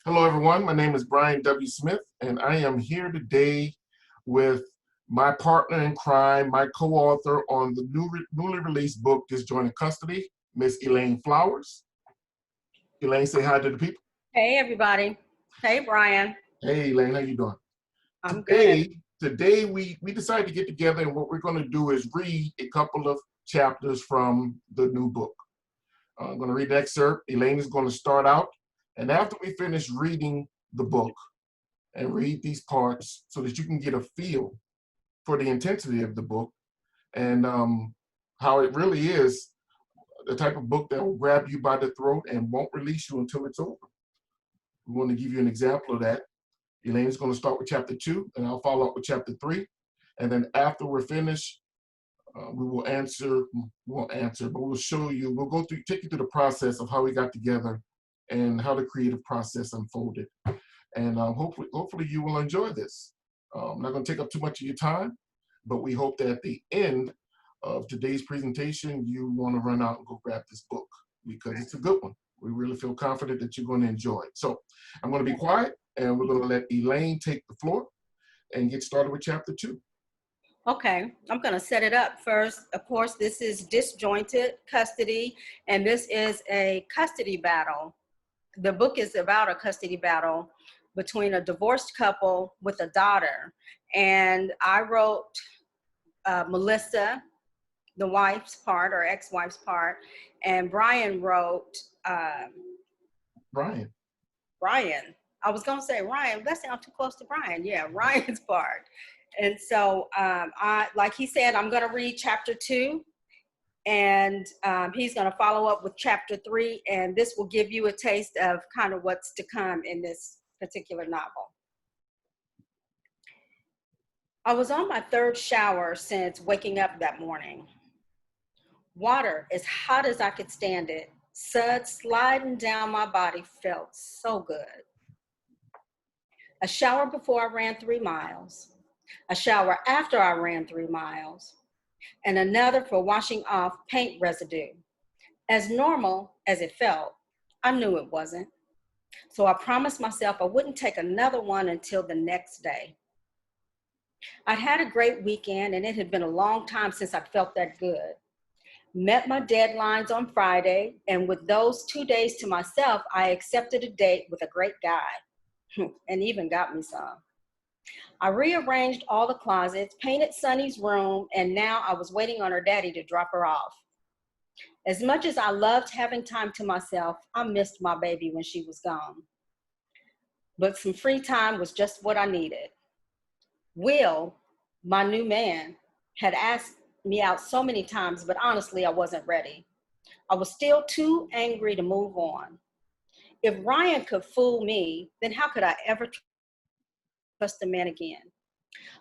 Hello, everyone. My name is Brian W. Smith, and I am here today with my partner in crime, my co-author on the newly released book, Disjointed Custody, Miss Elaine Flowers. Elaine, say hi to the people. Hey, everybody. Hey, Brian. Hey, Elaine, how you doing? I'm good. Today we decided to get together, and what we're going to do is read a couple of chapters from the new book. I'm going to read the excerpt. Elaine is going to start out, and after we finish reading the book and read these parts so that you can get a feel for the intensity of the book and how it really is the type of book that will grab you by the throat and won't release you until it's over. We want to give you an example of that. Elaine's going to start with chapter 2, and I'll follow up with chapter 3. And then after we're finished, we will answer, but we'll show you, we'll go through, take you through the process of how we got together and how the creative process unfolded. And hopefully you will enjoy this. I'm not going to take up too much of your time, but we hope that at the end of today's presentation, you want to run out and go grab this book because it's a good one. We really feel confident that you're going to enjoy it. So I'm going to be quiet, and we're going to let Elaine take the floor and get started with chapter 2. Okay, I'm going to set it up first. Of course, this is Disjointed Custody, and this is a custody battle. The book is about a custody battle between a divorced couple with a daughter. And I wrote Melissa, the wife's part or ex-wife's part, and Brian wrote Brian. I was gonna say Ryan, that sounds too close to Brian. Yeah, Ryan's part. And so like he said, I'm gonna read chapter 2, and he's gonna follow up with chapter 3, and this will give you a taste of kind of what's to come in this particular novel. I was on my 3rd shower since waking up that morning. Water as hot as I could stand it, suds sliding down my body felt so good. A shower before I ran 3 miles, a shower after I ran 3 miles, and another for washing off paint residue. As normal as it felt, I knew it wasn't. So I promised myself I wouldn't take another one until the next day. I'd had a great weekend, and it had been a long time since I felt that good. Met my deadlines on Friday, and with those 2 days to myself, I accepted a date with a great guy, and even got me some. I rearranged all the closets, painted Suni's room, and now I was waiting on her daddy to drop her off. As much as I loved having time to myself, I missed my baby when she was gone. But some free time was just what I needed. Will, my new man, had asked me out so many times, but honestly, I wasn't ready. I was still too angry to move on. If Ryan could fool me, then how could I ever trust a man again?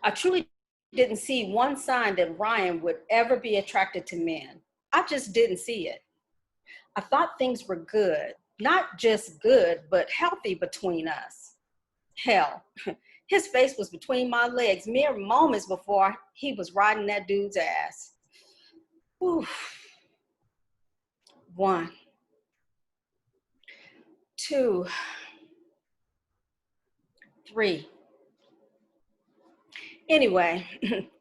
I truly didn't see one sign that Ryan would ever be attracted to men. I just didn't see it. I thought things were good, not just good, but healthy between us. Hell, his face was between my legs mere moments before he was riding that dude's ass. Oof. 1, 2, 3. Anyway,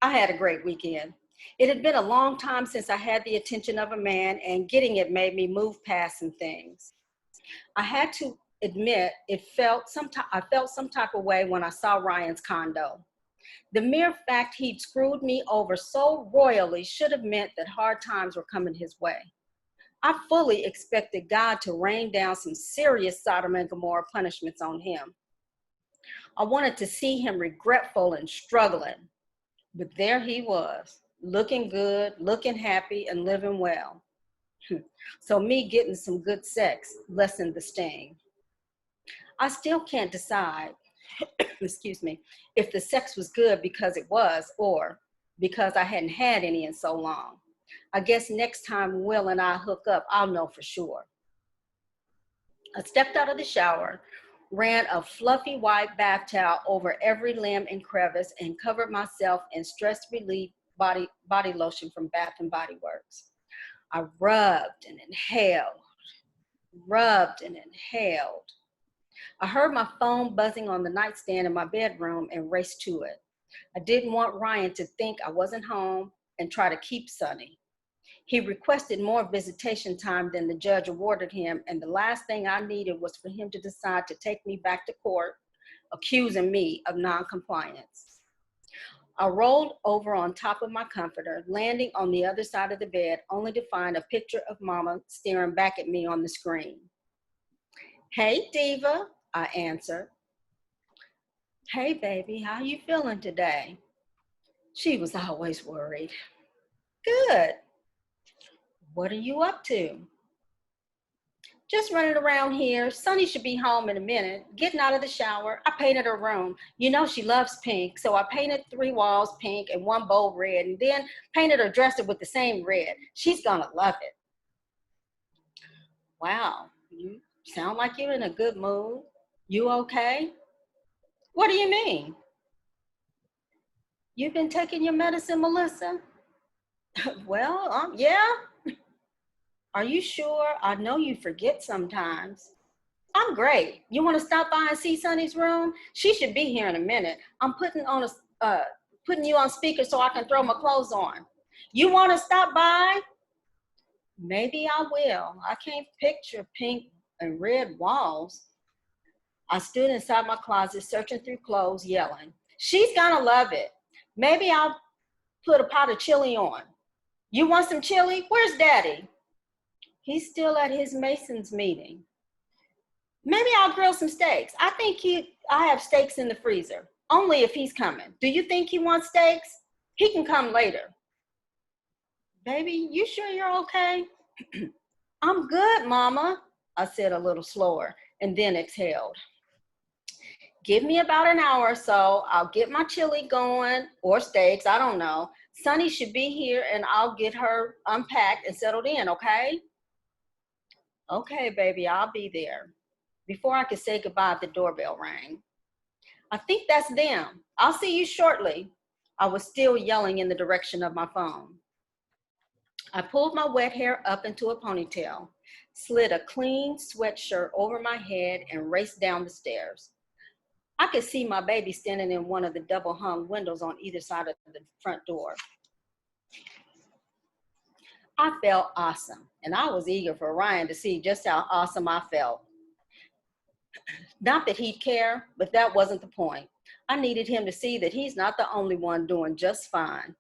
I had a great weekend. It had been a long time since I had the attention of a man, and getting it made me move past some things. I had to admit I felt some type of way when I saw Ryan's condo. The mere fact he'd screwed me over so royally should have meant that hard times were coming his way. I fully expected God to rain down some serious Sodom and Gomorrah punishments on him. I wanted to see him regretful and struggling, but there he was, looking good, looking happy, and living well. So me getting some good sex lessened the sting. I still can't decide, excuse me, if the sex was good because it was, or because I hadn't had any in so long. I guess next time Will and I hook up, I'll know for sure. I stepped out of the shower, ran a fluffy white bath towel over every limb and crevice, and covered myself in stress relief body lotion from Bath and Body Works. I rubbed and inhaled, rubbed and inhaled. I heard my phone buzzing on the nightstand in my bedroom and raced to it. I didn't want Ryan to think I wasn't home and try to keep Suni. He requested more visitation time than the judge awarded him, and the last thing I needed was for him to decide to take me back to court, accusing me of noncompliance. I rolled over on top of my comforter, landing on the other side of the bed, only to find a picture of Mama staring back at me on the screen. "Hey, Diva," I answered. "Hey, baby, how you feeling today?" She was always worried. "Good. What are you up to?" "Just running around here. Suni should be home in a minute. Getting out of the shower. I painted her room. You know she loves pink, so I painted 3 walls pink and 1 bowl red, and then painted her dresser with the same red. She's gonna love it." "Wow, you sound like you're in a good mood. You okay?" "What do you mean?" "You've been taking your medicine, Melissa?" "Well, yeah." "Are you sure? I know you forget sometimes." "I'm great. You want to stop by and see Sunny's room? She should be here in a minute. I'm putting you on speaker so I can throw my clothes on." "You want to stop by?" "Maybe I will. I can't picture pink and red walls." I stood inside my closet, searching through clothes, yelling, "She's gonna love it. Maybe I'll put a pot of chili on." "You want some chili? Where's Daddy?" "He's still at his Mason's meeting." "Maybe I'll grill some steaks. I have steaks in the freezer. Only if he's coming. Do you think he wants steaks? He can come later." "Baby, you sure you're okay?" "I'm good, Mama," I said a little slower, and then exhaled. "Give me about an hour or so. I'll get my chili going, or steaks, I don't know. Sunny should be here, and I'll get her unpacked and settled in, okay?" "Okay, baby, I'll be there." Before I could say goodbye, the doorbell rang. "I think that's them. I'll see you shortly." I was still yelling in the direction of my phone. I pulled my wet hair up into a ponytail, slid a clean sweatshirt over my head, and raced down the stairs. I could see my baby standing in one of the double-hung windows on either side of the front door. I felt awesome, and I was eager for Ryan to see just how awesome I felt. Not that he'd care, but that wasn't the point. I needed him to see that he's not the only one doing just fine.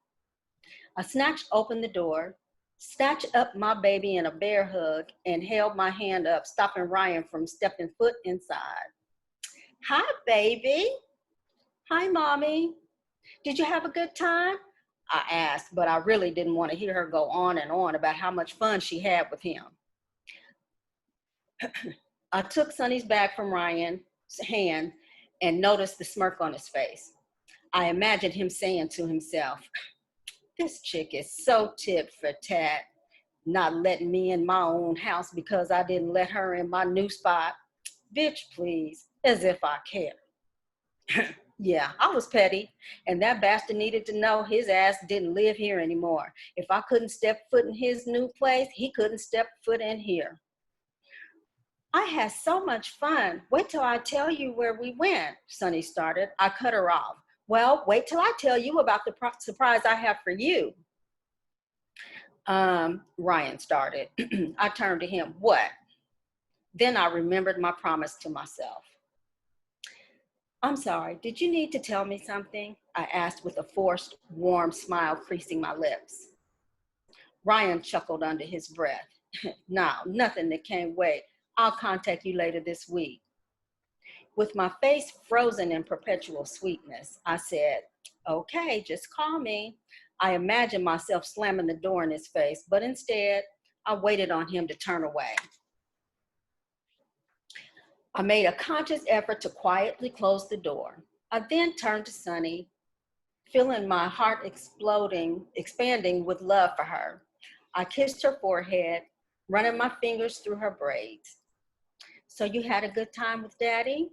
I snatched open the door, snatched up my baby in a bear hug, and held my hand up, stopping Ryan from stepping foot inside. "Hi, baby." "Hi, Mommy. Did you have a good time?" I asked, but I really didn't want to hear her go on and on about how much fun she had with him. I took Sonny's bag from Ryan's hand and noticed the smirk on his face. I imagined him saying to himself, "This chick is so tit for tat, not letting me in my own house because I didn't let her in my new spot. Bitch, please, as if I care." Yeah, I was petty, and that bastard needed to know his ass didn't live here anymore. If I couldn't step foot in his new place, he couldn't step foot in here. "I had so much fun. Wait till I tell you where we went," Sunny started. I cut her off. "Well, wait till I tell you about the surprise I have for you." Ryan started. I turned to him. "What?" Then I remembered my promise to myself. "I'm sorry, did you need to tell me something?" I asked with a forced, warm smile creasing my lips. Ryan chuckled under his breath. "No, nothing that can't wait. I'll contact you later this week." With my face frozen in perpetual sweetness, I said, "Okay, just call me." I imagined myself slamming the door in his face, but instead, I waited on him to turn away. I made a conscious effort to quietly close the door. I then turned to Sunny, feeling my heart expanding with love for her. I kissed her forehead, running my fingers through her braids. "So you had a good time with Daddy?"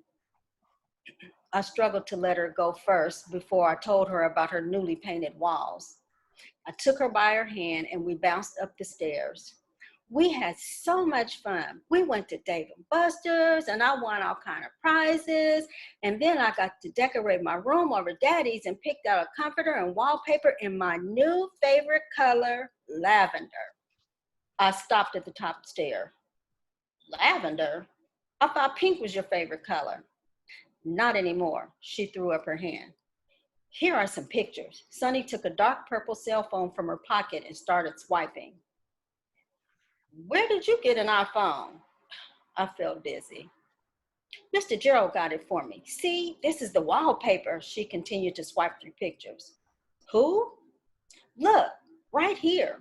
I struggled to let her go first before I told her about her newly painted walls. I took her by her hand and we bounced up the stairs. We had so much fun. We went to Dave & Buster's and I won all kind of prizes. And then I got to decorate my room over Daddy's and picked out a comforter and wallpaper in my new favorite color, lavender. I stopped at the top stair. Lavender? I thought pink was your favorite color. Not anymore. She threw up her hand. Here are some pictures. Suni took a dark purple cell phone from her pocket and started swiping. Where did you get an iPhone? I felt dizzy. Mr. Gerald got it for me. See, this is the wallpaper. She continued to swipe through pictures. Who? Look, right here.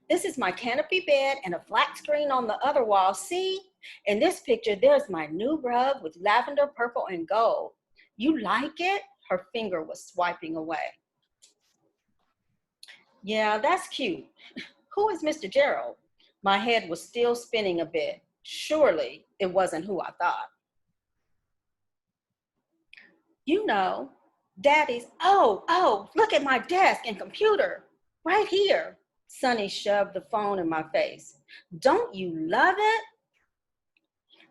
This is my canopy bed and a flat screen on the other wall. See? In this picture, there's my new rug with lavender, purple, and gold. You like it? Her finger was swiping away. Yeah, that's cute. Who is Mr. Gerald? My head was still spinning a bit. Surely it wasn't who I thought. You know, Daddy's, look at my desk and computer. Right here. Suni shoved the phone in my face. Don't you love it?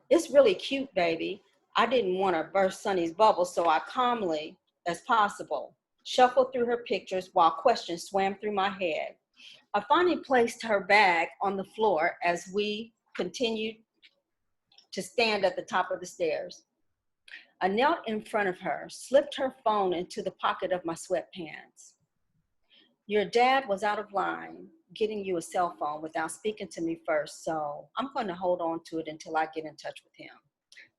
It's really cute, baby. I didn't want to burst Suni's bubble, so I calmly as possible shuffled through her pictures while questions swam through my head. I finally placed her bag on the floor as we continued to stand at the top of the stairs. I knelt in front of her, slipped her phone into the pocket of my sweatpants. Your dad was out of line getting you a cell phone without speaking to me first, so I'm going to hold on to it until I get in touch with him.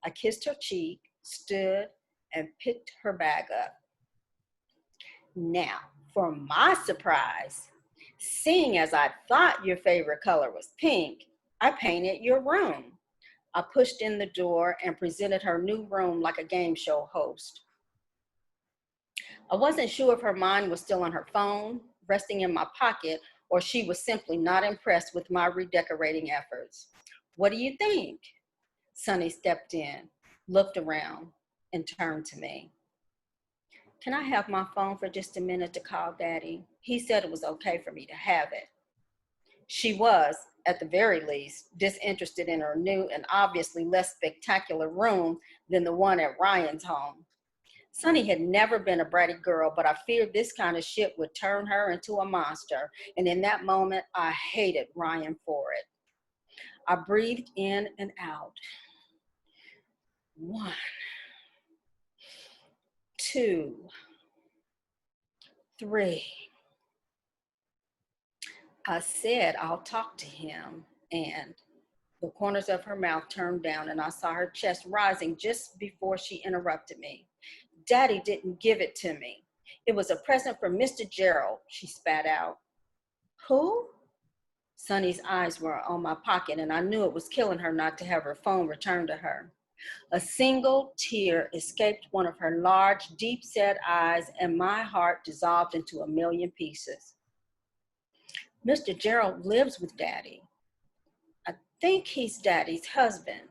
I kissed her cheek, stood, and picked her bag up. Now, for my surprise, seeing as I thought your favorite color was pink, I painted your room. I pushed in the door and presented her new room like a game show host. I wasn't sure if her mind was still on her phone, resting in my pocket, or she was simply not impressed with my redecorating efforts. What do you think? Suni stepped in, looked around, and turned to me. Can I have my phone for just a minute to call Daddy? He said it was okay for me to have it. She was, at the very least, disinterested in her new and obviously less spectacular room than the one at Ryan's home. Suni had never been a bratty girl, but I feared this kind of shit would turn her into a monster. And in that moment, I hated Ryan for it. I breathed in and out. 1, 2, 3. I said, I'll talk to him. And the corners of her mouth turned down and I saw her chest rising just before she interrupted me. Daddy didn't give it to me. It was a present from Mr. Gerald, she spat out. Who? Suni's eyes were on my pocket and I knew it was killing her not to have her phone returned to her. A single tear escaped one of her large, deep-set eyes and my heart dissolved into a million pieces. Mr. Gerald lives with Daddy. I think he's Daddy's husband.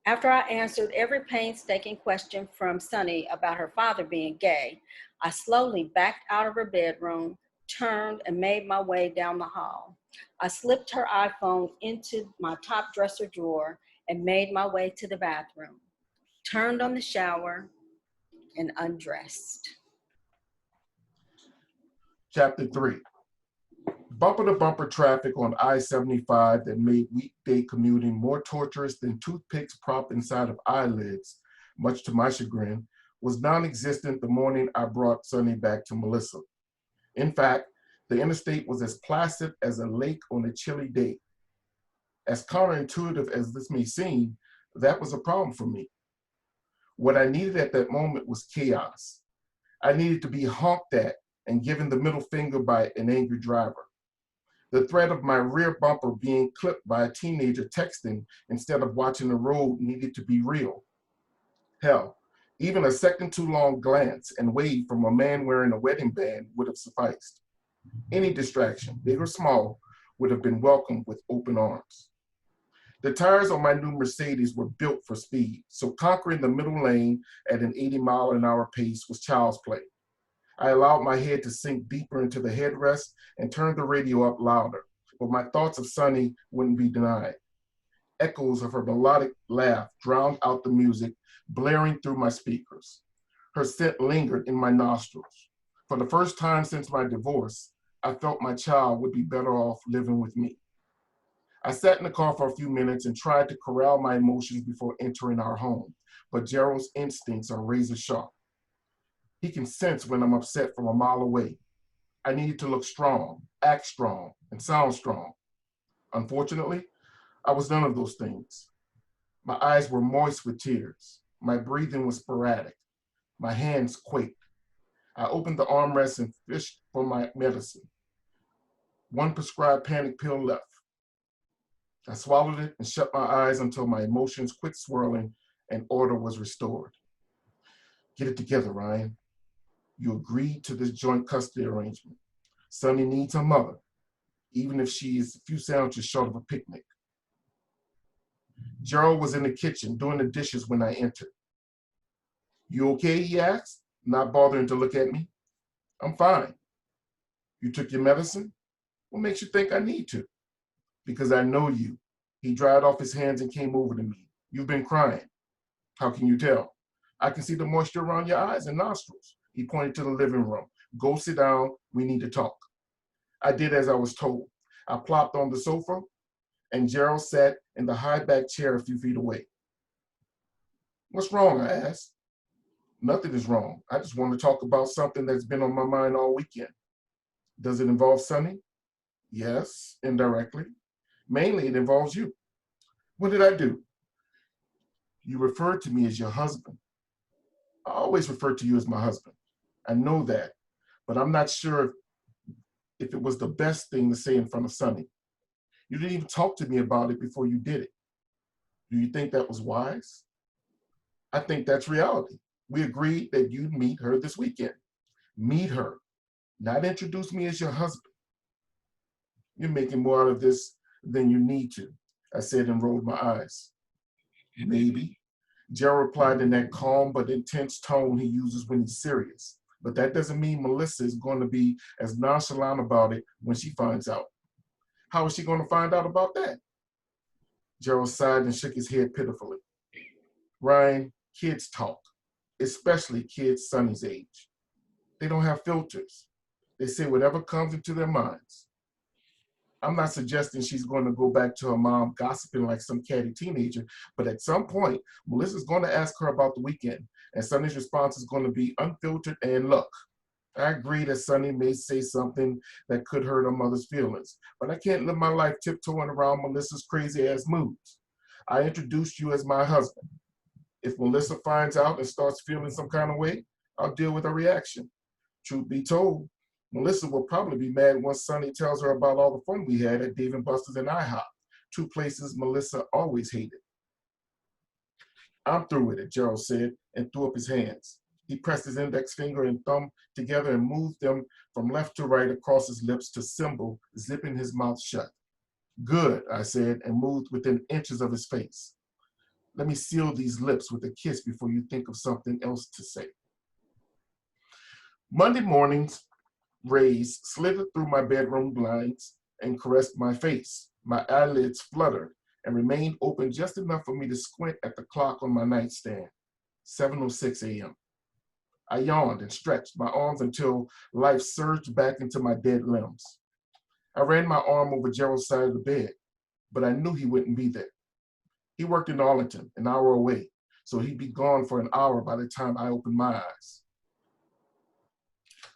After I answered every painstaking question from Suni about her father being gay, I slowly backed out of her bedroom, turned, and made my way down the hall. I slipped her iPhone into my top dresser drawer and made my way to the bathroom, turned on the shower, and undressed. Chapter 3. Bumper-to-bumper traffic on I-75 that made weekday commuting more torturous than toothpicks propped inside of eyelids, much to my chagrin, was non-existent the morning I brought Suni back to Melissa. In fact, the interstate was as placid as a lake on a chilly day. As counterintuitive as this may seem, that was a problem for me. What I needed at that moment was chaos. I needed to be honked at and given the middle finger by an angry driver. The threat of my rear bumper being clipped by a teenager texting instead of watching the road needed to be real. Hell, even a second too long glance and wave from a man wearing a wedding band would have sufficed. Any distraction, big or small, would have been welcomed with open arms. The tires on my new Mercedes were built for speed, so conquering the middle lane at an 80-mile-an-hour pace was child's play. I allowed my head to sink deeper into the headrest and turned the radio up louder, but my thoughts of Suni wouldn't be denied. Echoes of her melodic laugh drowned out the music, blaring through my speakers. Her scent lingered in my nostrils. For the first time since my divorce, I felt my child would be better off living with me. I sat in the car for a few minutes and tried to corral my emotions before entering our home, but Gerald's instincts are razor sharp. He can sense when I'm upset from a mile away. I needed to look strong, act strong, and sound strong. Unfortunately, I was none of those things. My eyes were moist with tears. My breathing was sporadic. My hands quaked. I opened the armrest and fished for my medicine. One prescribed panic pill left. I swallowed it and shut my eyes until my emotions quit swirling and order was restored. Get it together, Ryan. You agreed to this joint custody arrangement. Suni needs her mother, even if she is a few sandwiches short of a picnic. Gerald was in the kitchen doing the dishes when I entered. You okay, he asked, not bothering to look at me. I'm fine. You took your medicine? What makes you think I need to? Because I know you. He dried off his hands and came over to me. You've been crying. How can you tell? I can see the moisture around your eyes and nostrils. He pointed to the living room. Go sit down. We need to talk. I did as I was told. I plopped on the sofa, and Gerald sat in the high-back chair a few feet away. What's wrong? I asked. Nothing is wrong. I just want to talk about something that's been on my mind all weekend. Does it involve Suni? Yes, indirectly. Mainly, it involves you. What did I do? You referred to me as your husband. I always refer to you as my husband. I know that, but I'm not sure if it was the best thing to say in front of Suni. You didn't even talk to me about it before you did it. Do you think that was wise? I think that's reality. We agreed that you'd meet her this weekend. Meet her, not introduce me as your husband. You're making more out of this than you need to, I said and rolled my eyes. Maybe. Gerald replied in that calm but intense tone he uses when he's serious. But that doesn't mean Melissa is going to be as nonchalant about it when she finds out. How is she going to find out about that? Gerald sighed and shook his head pitifully. Ryan, kids talk, especially kids Suni's age. They don't have filters. They say whatever comes into their minds. I'm not suggesting she's going to go back to her mom gossiping like some catty teenager, but at some point, Melissa's going to ask her about the weekend, and Suni's response is going to be unfiltered and look. I agree that Suni may say something that could hurt her mother's feelings, but I can't live my life tiptoeing around Melissa's crazy-ass moods. I introduced you as my husband. If Melissa finds out and starts feeling some kind of way, I'll deal with her reaction. Truth be told, Melissa will probably be mad once Suni tells her about all the fun we had at Dave & Buster's and IHOP, two places Melissa always hated. I'm through with it, Gerald said, and threw up his hands. He pressed his index finger and thumb together and moved them from left to right across his lips to symbol, zipping his mouth shut. Good, I said, and moved within inches of his face. Let me seal these lips with a kiss before you think of something else to say. Monday morning's rays slithered through my bedroom blinds and caressed my face. My eyelids fluttered and remained open just enough for me to squint at the clock on my nightstand, 7:06 a.m. I yawned and stretched my arms until life surged back into my dead limbs. I ran my arm over Gerald's side of the bed, but I knew he wouldn't be there. He worked in Arlington, an hour away, so he'd be gone for an hour by the time I opened my eyes.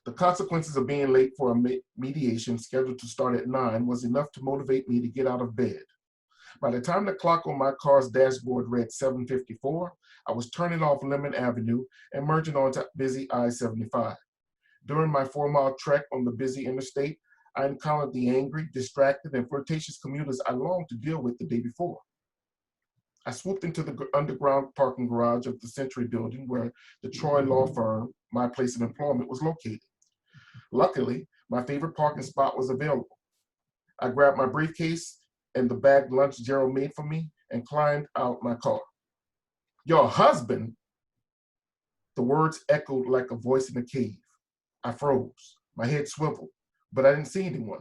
The consequences of being late for a mediation scheduled to start at 9 was enough to motivate me to get out of bed. By the time the clock on my car's dashboard read 7:54, I was turning off Lemon Avenue and merging onto busy I-75. During my 4-mile trek on the busy interstate, I encountered the angry, distracted, and flirtatious commuters I longed to deal with the day before. I swooped into the underground parking garage of the Century building where the Troy law firm, my place of employment, was located. Luckily, my favorite parking spot was available. I grabbed my briefcase and the bagged lunch Gerald made for me and climbed out my car. Your husband? The words echoed like a voice in a cave. I froze. My head swiveled, but I didn't see anyone.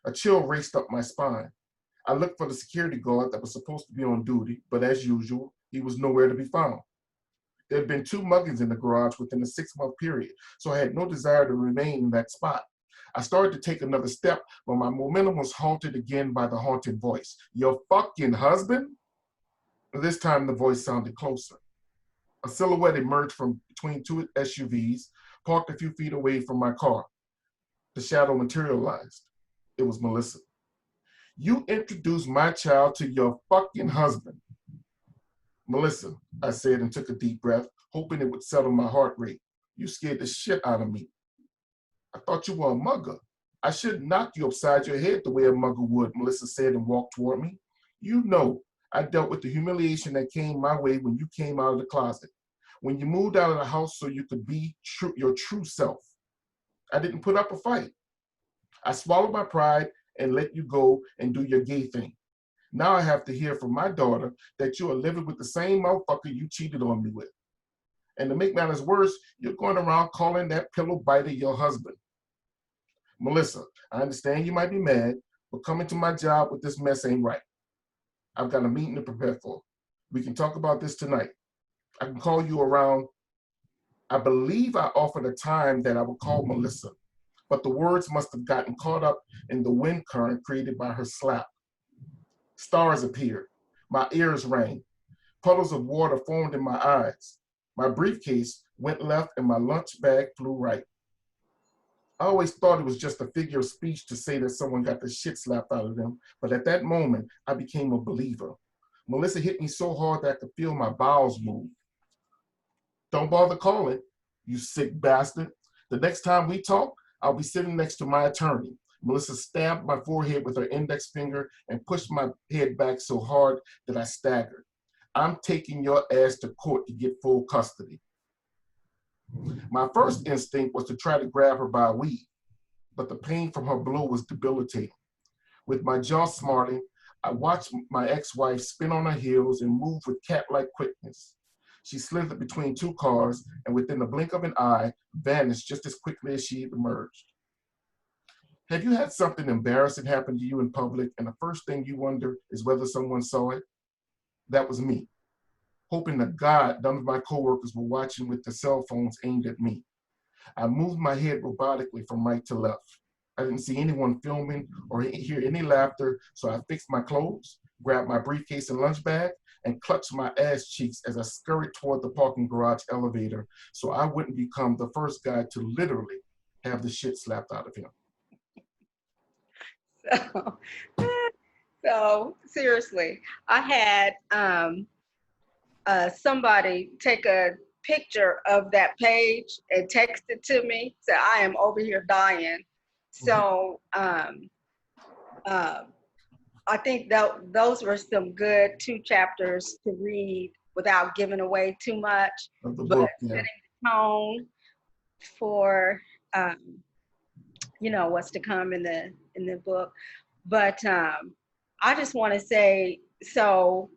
A chill raced up my spine. I looked for the security guard that was supposed to be on duty, but as usual, he was nowhere to be found. There had been 2 muggings in the garage within a 6-month period, so I had no desire to remain in that spot. I started to take another step, but my momentum was halted again by the haunted voice. Your fucking husband? This time the voice sounded closer. A silhouette emerged from between 2 SUVs, parked a few feet away from my car. The shadow materialized. It was Melissa. You introduced my child to your fucking husband. Melissa, I said and took a deep breath, hoping it would settle my heart rate. You scared the shit out of me. I thought you were a mugger. I should knock you upside your head the way a mugger would, Melissa said and walked toward me. You know, I dealt with the humiliation that came my way when you came out of the closet. When you moved out of the house so you could be your true self. I didn't put up a fight. I swallowed my pride and let you go and do your gay thing. Now I have to hear from my daughter that you are living with the same motherfucker you cheated on me with. And to make matters worse, you're going around calling that pillow biter your husband. Melissa, I understand you might be mad, but coming to my job with this mess ain't right. I've got a meeting to prepare for. We can talk about this tonight. I can call you around. I believe I offered a time that I would call Melissa, but the words must have gotten caught up in the wind current created by her slap. Stars appeared. My ears rang. Puddles of water formed in my eyes. My briefcase went left and my lunch bag flew right. I always thought it was just a figure of speech to say that someone got the shit slapped out of them, but at that moment, I became a believer. Melissa hit me so hard that I could feel my bowels move. Don't bother calling, you sick bastard. The next time we talk, I'll be sitting next to my attorney. Melissa stabbed my forehead with her index finger and pushed my head back so hard that I staggered. I'm taking your ass to court to get full custody. My first instinct was to try to grab her by a weave, but the pain from her blow was debilitating. With my jaw smarting, I watched my ex-wife spin on her heels and move with cat-like quickness. She slithered between 2 cars and within the blink of an eye, vanished just as quickly as she had emerged. Have you had something embarrassing happen to you in public and the first thing you wonder is whether someone saw it? That was me. Hoping to God none of my coworkers were watching with their cell phones aimed at me. I moved my head robotically from right to left. I didn't see anyone filming or hear any laughter, so I fixed my clothes, grabbed my briefcase and lunch bag, and clutched my ass cheeks as I scurried toward the parking garage elevator so I wouldn't become the first guy to literally have the shit slapped out of him. So seriously, I had somebody take a picture of that page and text it to me. So I am over here dying. So I think that those were some good 2 chapters to read without giving away too much, Of the but book, yeah. setting the tone for what's to come in the book. But I just want to say, so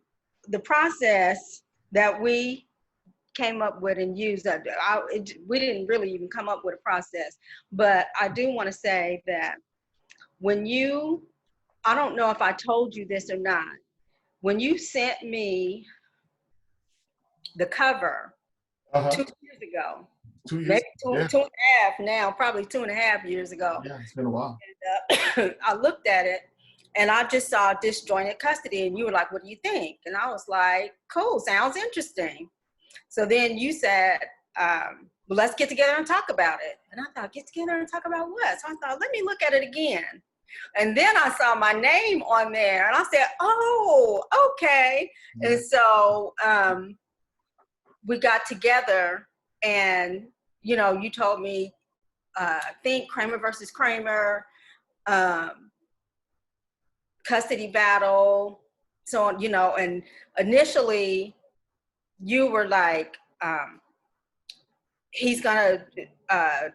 the process that we came up with and used, we didn't really even come up with a process, but I do want to say that when I don't know if I told you this or not, when you sent me the cover 2 years ago, 2 years? maybe two, Yeah. 2.5 now, probably 2.5 years ago. Yeah, it's been a while. And, I looked at it and I just saw Disjointed Custody and you were like, what do you think? And I was like, cool, sounds interesting. So then you said, well, let's get together and talk about it. And I thought, get together and talk about what? So I thought, let me look at it again. And then I saw my name on there and I said, oh, okay. Mm-hmm. And so we got together and, you told me, think Kramer versus Kramer, custody battle, so on, and initially you were like, he's gonna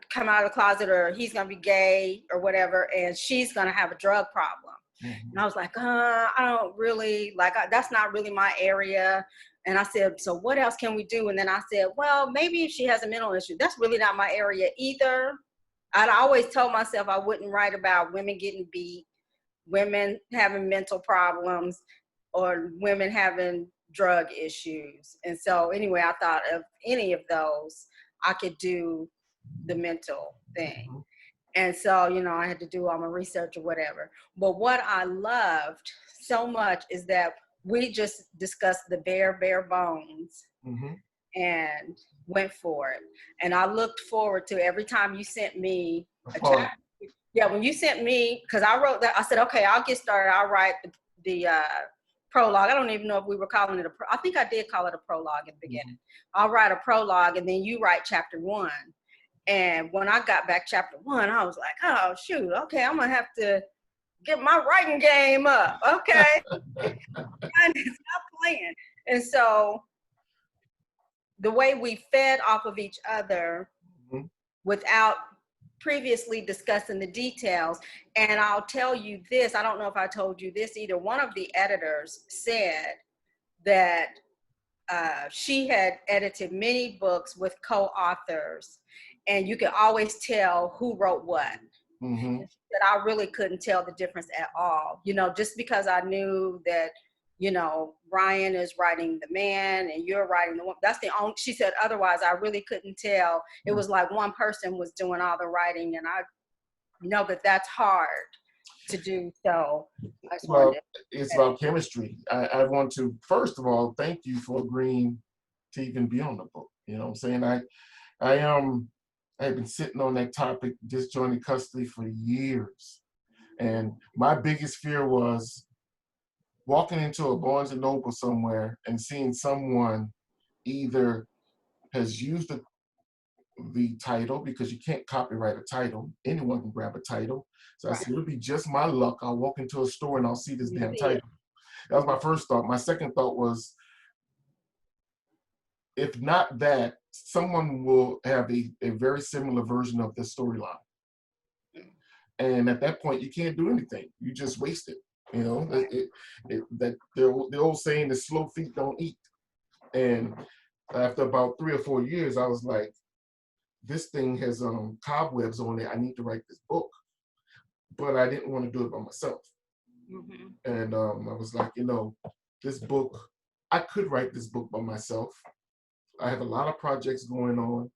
come out of the closet or he's gonna be gay or whatever, and she's gonna have a drug problem. Mm-hmm. And I was like, I don't really, that's not really my area. And I said, so what else can we do? And then I said, well, maybe if she has a mental issue, that's really not my area either. I'd always told myself I wouldn't write about women getting beat women having mental problems or women having drug issues. And so anyway, I thought of any of those, I could do the mental thing. Mhm. And so, I had to do all my research or whatever. But what I loved so much is that we just discussed the bare bones Mhm. and went for it. And I looked forward to every time you sent me a Fun. chapter. Yeah, when you sent me, because I wrote that, I said, okay, I'll get started. I'll write the prologue. I don't even know if we were calling it I think I did call it a prologue in the beginning. I'll write a prologue and then you write chapter 1. And when I got back chapter 1, I was like, oh, shoot, okay, I'm going to have to get my writing game up. Okay. Stop playing. And so the way we fed off of each other Mhm. without previously discussing the details. And I'll tell you this, I don't know if I told you this either. One of the editors said that she had edited many books with co-authors, and you could always tell who wrote what. Mhm. That I really couldn't tell the difference at all. Just because I knew that, Ryan is writing the man and you're writing the woman. That's the only, she said, otherwise I really couldn't tell. It was like one person was doing all the writing, and I know that that's hard to do. So I just wanted Well, to. it's about chemistry. I want to, first of all, thank you for agreeing to even be on the book. You know what I'm saying? I have been sitting on that topic, disjointed custody, for years. And my biggest fear was walking into a Barnes and Noble somewhere and seeing someone either has used the title, because you can't copyright a title. Anyone can grab a title. So I Right. said, it'll be just my luck. I'll walk into a store and I'll see this You damn see it. title. That was my first thought. My second thought was, if not that, someone will have a very similar version of the storyline. And at that point, you can't do anything. You just waste it. That the old saying is slow feet don't eat. And after about 3 or 4 years, I was like, this thing has cobwebs on it. I need to write this book. But I didn't want to do it by myself. Mm-hmm. And I was like, this book, I could write this book by myself. I have a lot of projects going on,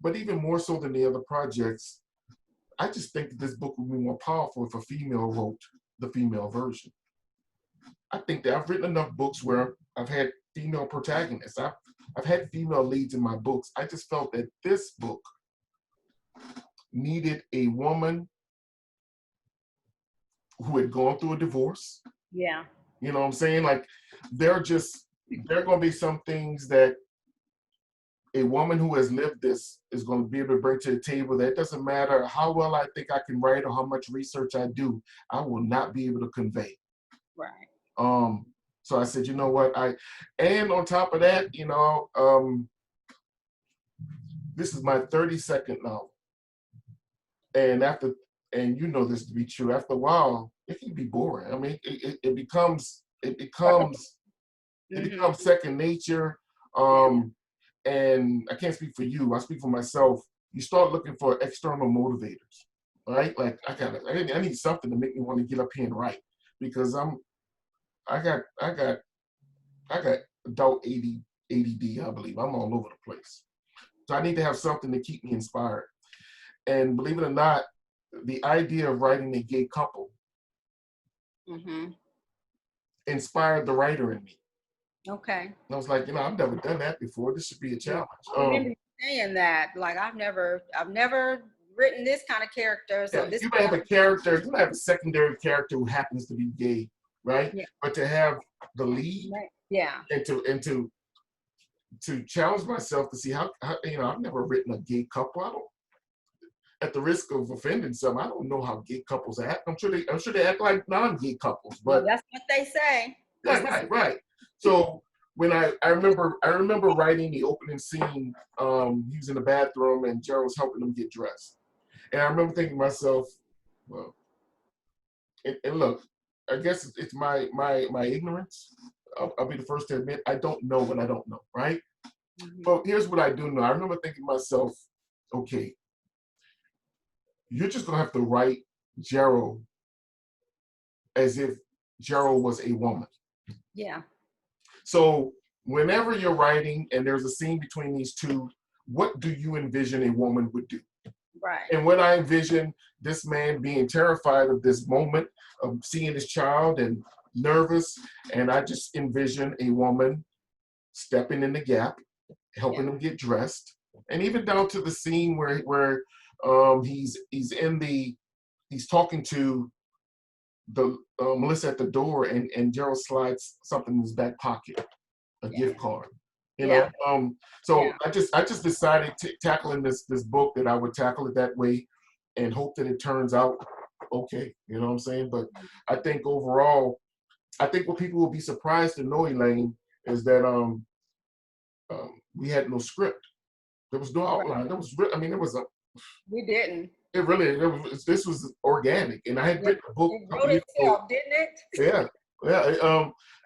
but even more so than the other projects, I just think that this book would be more powerful if a female wrote the female version. I think that I've written enough books where I've had female protagonists. I've had female leads in my books. I just felt that this book needed a woman who had gone through a divorce. Yeah. You know what I'm saying? Like, there are going to be some things that a woman who has lived this is going to be able to bring to the table. That doesn't matter how well I think I can write or how much research I do, I will not be able to convey. Right. So I said, you know what? And on top of that, this is my 32nd novel. And you know this to be true, after a while, it can be boring. I mean, it becomes Mm-hmm. second nature. And I can't speak for you. I speak for myself. You start looking for external motivators, right? Like, I need something to make me want to get up here and write, because I got adult ADD, I believe. I'm all over the place. So I need to have something to keep me inspired. And believe it or not, the idea of writing a gay couple Mm-hmm. inspired the writer in me. Okay. And I was like, I've never done that before. This should be a challenge. I remember you saying that. Like, I've never written this kind of character. So Yeah, this. you may have a character, you may have a secondary character who happens to be gay, right? Yeah. But to have the lead, Right. Yeah. and to challenge myself to see how I've never written a gay couple. I don't, at the risk of offending some, I don't know how gay couples act. I'm sure they act like non-gay couples, but Well, that's what they say. right. So when I remember writing the opening scene, he was in the bathroom and Gerald's helping him get dressed. And I remember thinking to myself, well, and look, I guess it's my ignorance. I'll be the first to admit I don't know what I don't know, right? Mm-hmm. But here's what I do know. I remember thinking to myself, okay, you're just gonna have to write Gerald as if Gerald was a woman. Yeah. So whenever you're writing and there's a scene between these two, what do you envision a woman would do? Right. And when I envision this man being terrified of this moment of seeing his child and nervous, and I just envision a woman stepping in the gap, helping him get dressed, and even down to the scene where he's talking to the Melissa at the door, and Gerald slides something in his back pocket, a gift card. You know, so I just decided tackling this book that I would tackle it that way, and hope that it turns out okay. You know what I'm saying? But I think overall, I think what people will be surprised to know, Elaine, is that we had no script. There was no outline. There was, I mean, there was a. We didn't. It really, this was organic, and I had written a book. It wrote itself, didn't it? Yeah.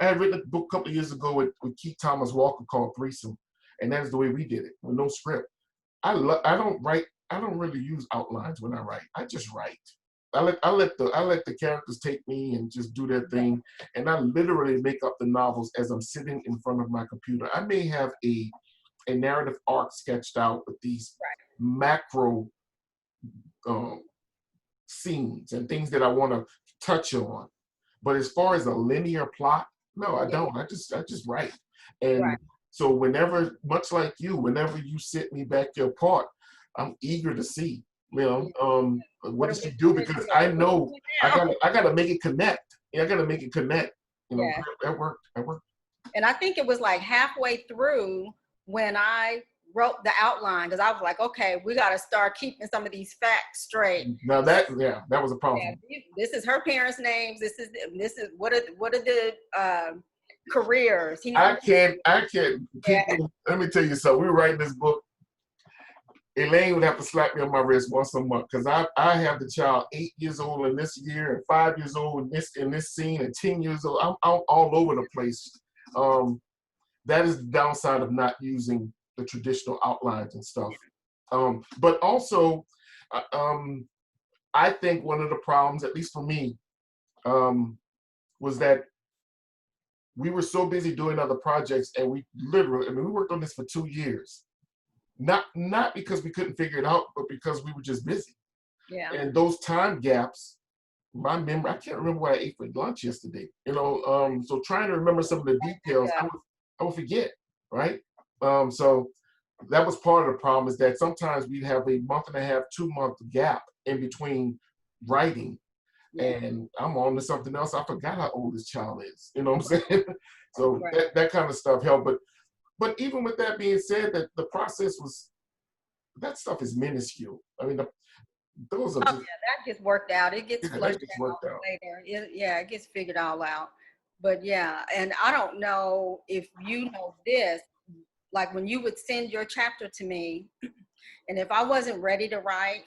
I had written a book a couple of years ago with Keith Thomas Walker called Threesome, and that is the way we did it, with no script. I don't write. I don't really use outlines when I write. I just write. I let the characters take me and just do their thing, and I literally make up the novels as I'm sitting in front of my computer. I may have a narrative arc sketched out with these macro scenes and things that I want to touch on. But as far as a linear plot, no, I don't. I just write. And so whenever, much like you, whenever you sit me back your part, I'm eager to see, what does she do? Because I know I gotta make it connect. Yeah, I gotta make it connect. That worked. And I think it was like halfway through when I wrote the outline, because I was like, okay, we got to start keeping some of these facts straight. Now that was a problem. Yeah, this is her parents' names. This is what are the careers. I can't. People, let me tell you something. We were writing this book. Elaine would have to slap me on my wrist once a month, because I have the child 8 years old in this year, and 5 years old in this scene, and 10 years old. I'm all over the place. That is the downside of not using the traditional outlines and stuff. But also, I think one of the problems, at least for me, was that we were so busy doing other projects, and we literally, we worked on this for 2 years. Not because we couldn't figure it out, but because we were just busy. Yeah. And those time gaps, my memory, I can't remember what I ate for lunch yesterday. So trying to remember some of the details, I would forget, right? So that was part of the problem, is that sometimes we'd have a month and a half, 2 month gap in between writing, and I'm on to something else. I forgot how old this child is. You know what I'm saying? So that kind of stuff helped. But even with that being said, that the process that stuff is minuscule. I mean, those are that gets worked out. It gets flushed out later. It gets figured all out. But and I don't know if you know this, like when you would send your chapter to me, and if I wasn't ready to write,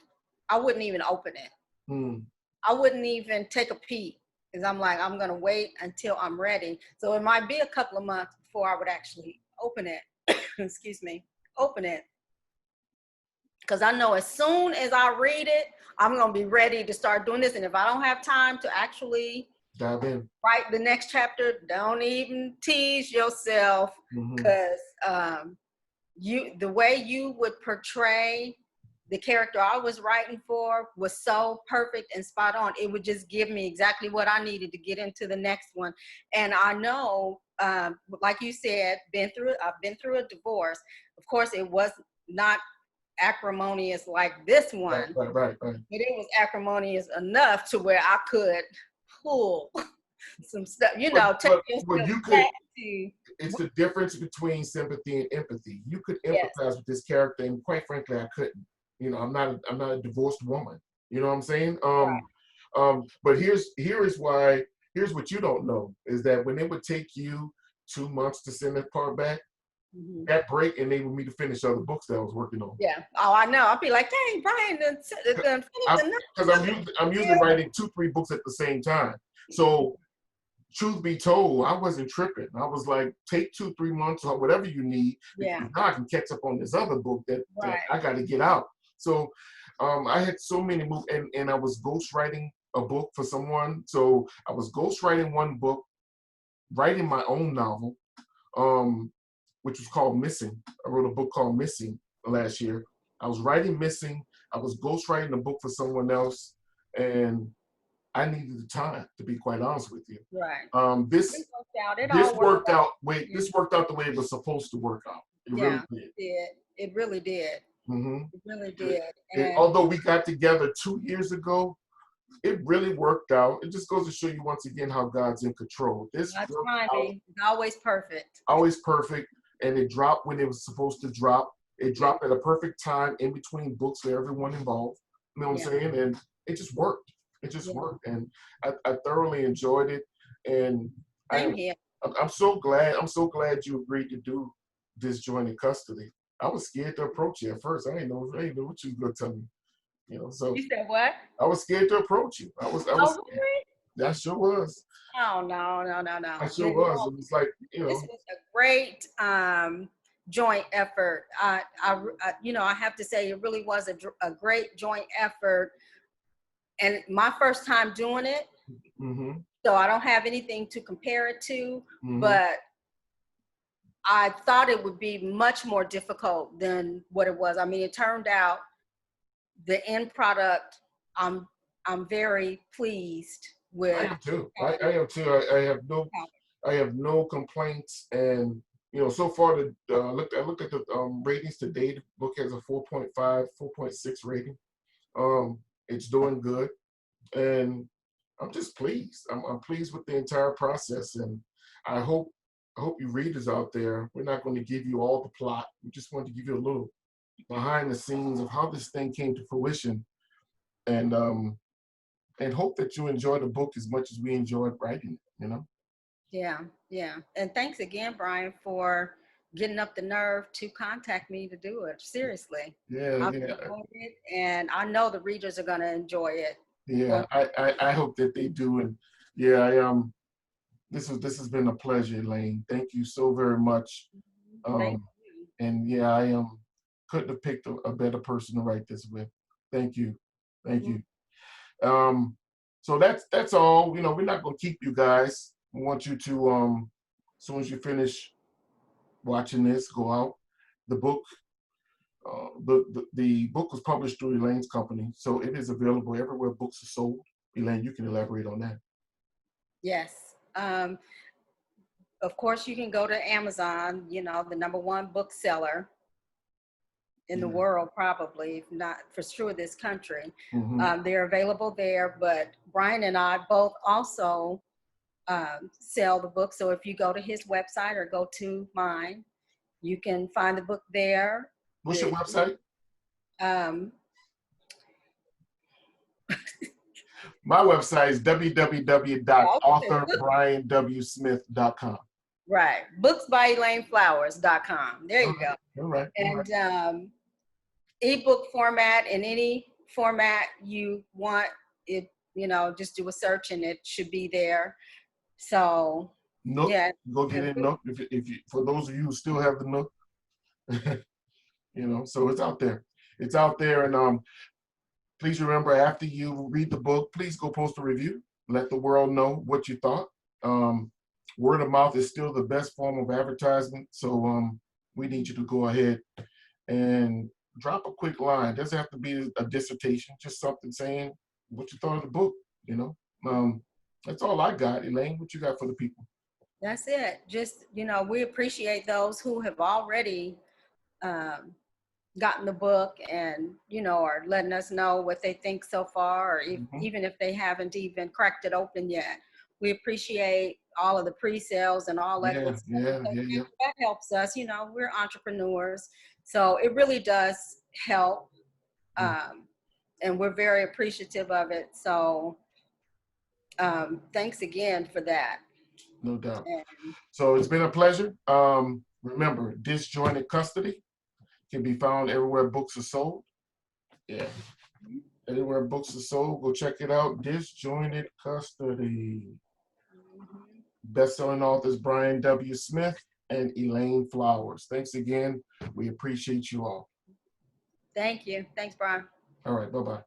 I wouldn't even open it. I wouldn't even take a peek, because I'm like, I'm gonna wait until I'm ready. So it might be a couple of months before I would actually open it. Excuse me, open it. Because I know as soon as I read it, I'm gonna be ready to start doing this. And if I don't have time to actually dive in, write the next chapter, don't even tease yourself, because the way you would portray the character I was writing for was so perfect and spot on. It would just give me exactly what I needed to get into the next one. And I know, like you said, I've been through a divorce. Of course, it was not acrimonious like this one, right. But it was acrimonious enough to where I could pull some stuff, take yourself back to. It's the difference between sympathy and empathy. You could empathize with this character, and quite frankly, I couldn't. I'm not a divorced woman. You know what I'm saying? But here's what you don't know, is that when it would take you 2 months to send that part back, that break enabled me to finish other books that I was working on. Yeah. Oh, I know. I'll be like, dang, Brian done because I'm usually writing 2-3 books at the same time. So truth be told, I wasn't tripping. I was like, take 2-3 months or whatever you need. Because now I can catch up on this other book that I got to get out. So I had so many moves, and I was ghostwriting a book for someone. So I was ghostwriting one book, writing my own novel, which was called Missing. I wrote a book called Missing last year. I was writing Missing. I was ghostwriting a book for someone else, and I needed the time, to be quite honest with you. Right. This It worked out. It this all worked worked out. out. Wait, this worked out the way it was supposed to work out. It really Yeah, did. it did. It really did. Mm-hmm. It really did. And And although we got together 2 years ago, it really worked out. It just goes to show you once again how God's in control. This God's worked out, timing is always perfect. always perfect, and it dropped when it was supposed to drop. It dropped at a perfect time in between books for everyone involved. You know what I'm saying? And it just worked. It just worked, and I thoroughly enjoyed it. And Same here. I'm so glad. I'm so glad you agreed to do Disjointed Custody. I was scared to approach you at first. I didn't know what you were gonna tell me. You know, so You said what? I was scared to approach you. I was Oh, scared. really? I sure was. Oh, no. I sure was. It was like, This was a great joint effort. I have to say it really was a great joint effort, and my first time doing it. Mm-hmm. So I don't have anything to compare it to, Mm-hmm. but I thought it would be much more difficult than what it was. I mean, it turned out the end product, I'm very pleased with. I am too. I am too. I have no complaints, and so far I looked at the ratings today. The book has a 4.5, 4.6 rating. It's doing good, and I'm just pleased. I'm pleased with the entire process, and I hope you readers out there, we're not going to give you all the plot. We just want to give you a little behind the scenes of how this thing came to fruition, and hope that you enjoy the book as much as we enjoyed writing it. Yeah. And thanks again, Brian, for getting up the nerve to contact me to do it. Seriously. I've enjoyed it, and I know the readers are going to enjoy it. Yeah, I hope that they do, and yeah, this has been a pleasure, Elaine. Thank you so very much. Thank you. And yeah, I couldn't have picked a better person to write this with. Thank you. So that's all. We're not gonna keep you guys. We want you to as soon as you finish watching this, go out. The book, the book was published through Elaine's company, so it is available everywhere books are sold. Elaine, you can elaborate on that. Yes. Of course, you can go to Amazon, the #1 bookseller in the world, probably, if not for sure this country. Mm-hmm. They're available there, but Brian and I both also sell the book. So if you go to his website or go to mine, you can find the book there. What's your website? My website is www.authorbrianwsmith.com. Right. Booksbyelaineflowers.com. There you go. All right. And ebook format, in any format you want it, just do a search and it should be there. So Nook, yeah. go get in Nook if you, for those of you who still have the Nook. So it's out there. It's out there, and please remember, after you read the book, please go post a review. Let the world know what you thought. Word of mouth is still the best form of advertisement, so we need you to go ahead and drop a quick line. It doesn't have to be a dissertation, just something saying what you thought of the book. That's all I got. Elaine, what you got for the people? That's it. Just, we appreciate those who have already gotten the book and, are letting us know what they think so far, or even if they haven't even cracked it open yet. We appreciate all of the pre-sales and all that good stuff. That helps us. We're entrepreneurs, so it really does help. And we're very appreciative of it. So thanks again for that. No doubt. So it's been a pleasure. Remember, Disjointed Custody can be found everywhere books are sold. Yeah. Everywhere books are sold, go check it out. Disjointed Custody. Best-selling authors Brian W. Smith and Elaine Flowers. Thanks again. We appreciate you all. Thank you. Thanks, Brian. All right. Bye-bye.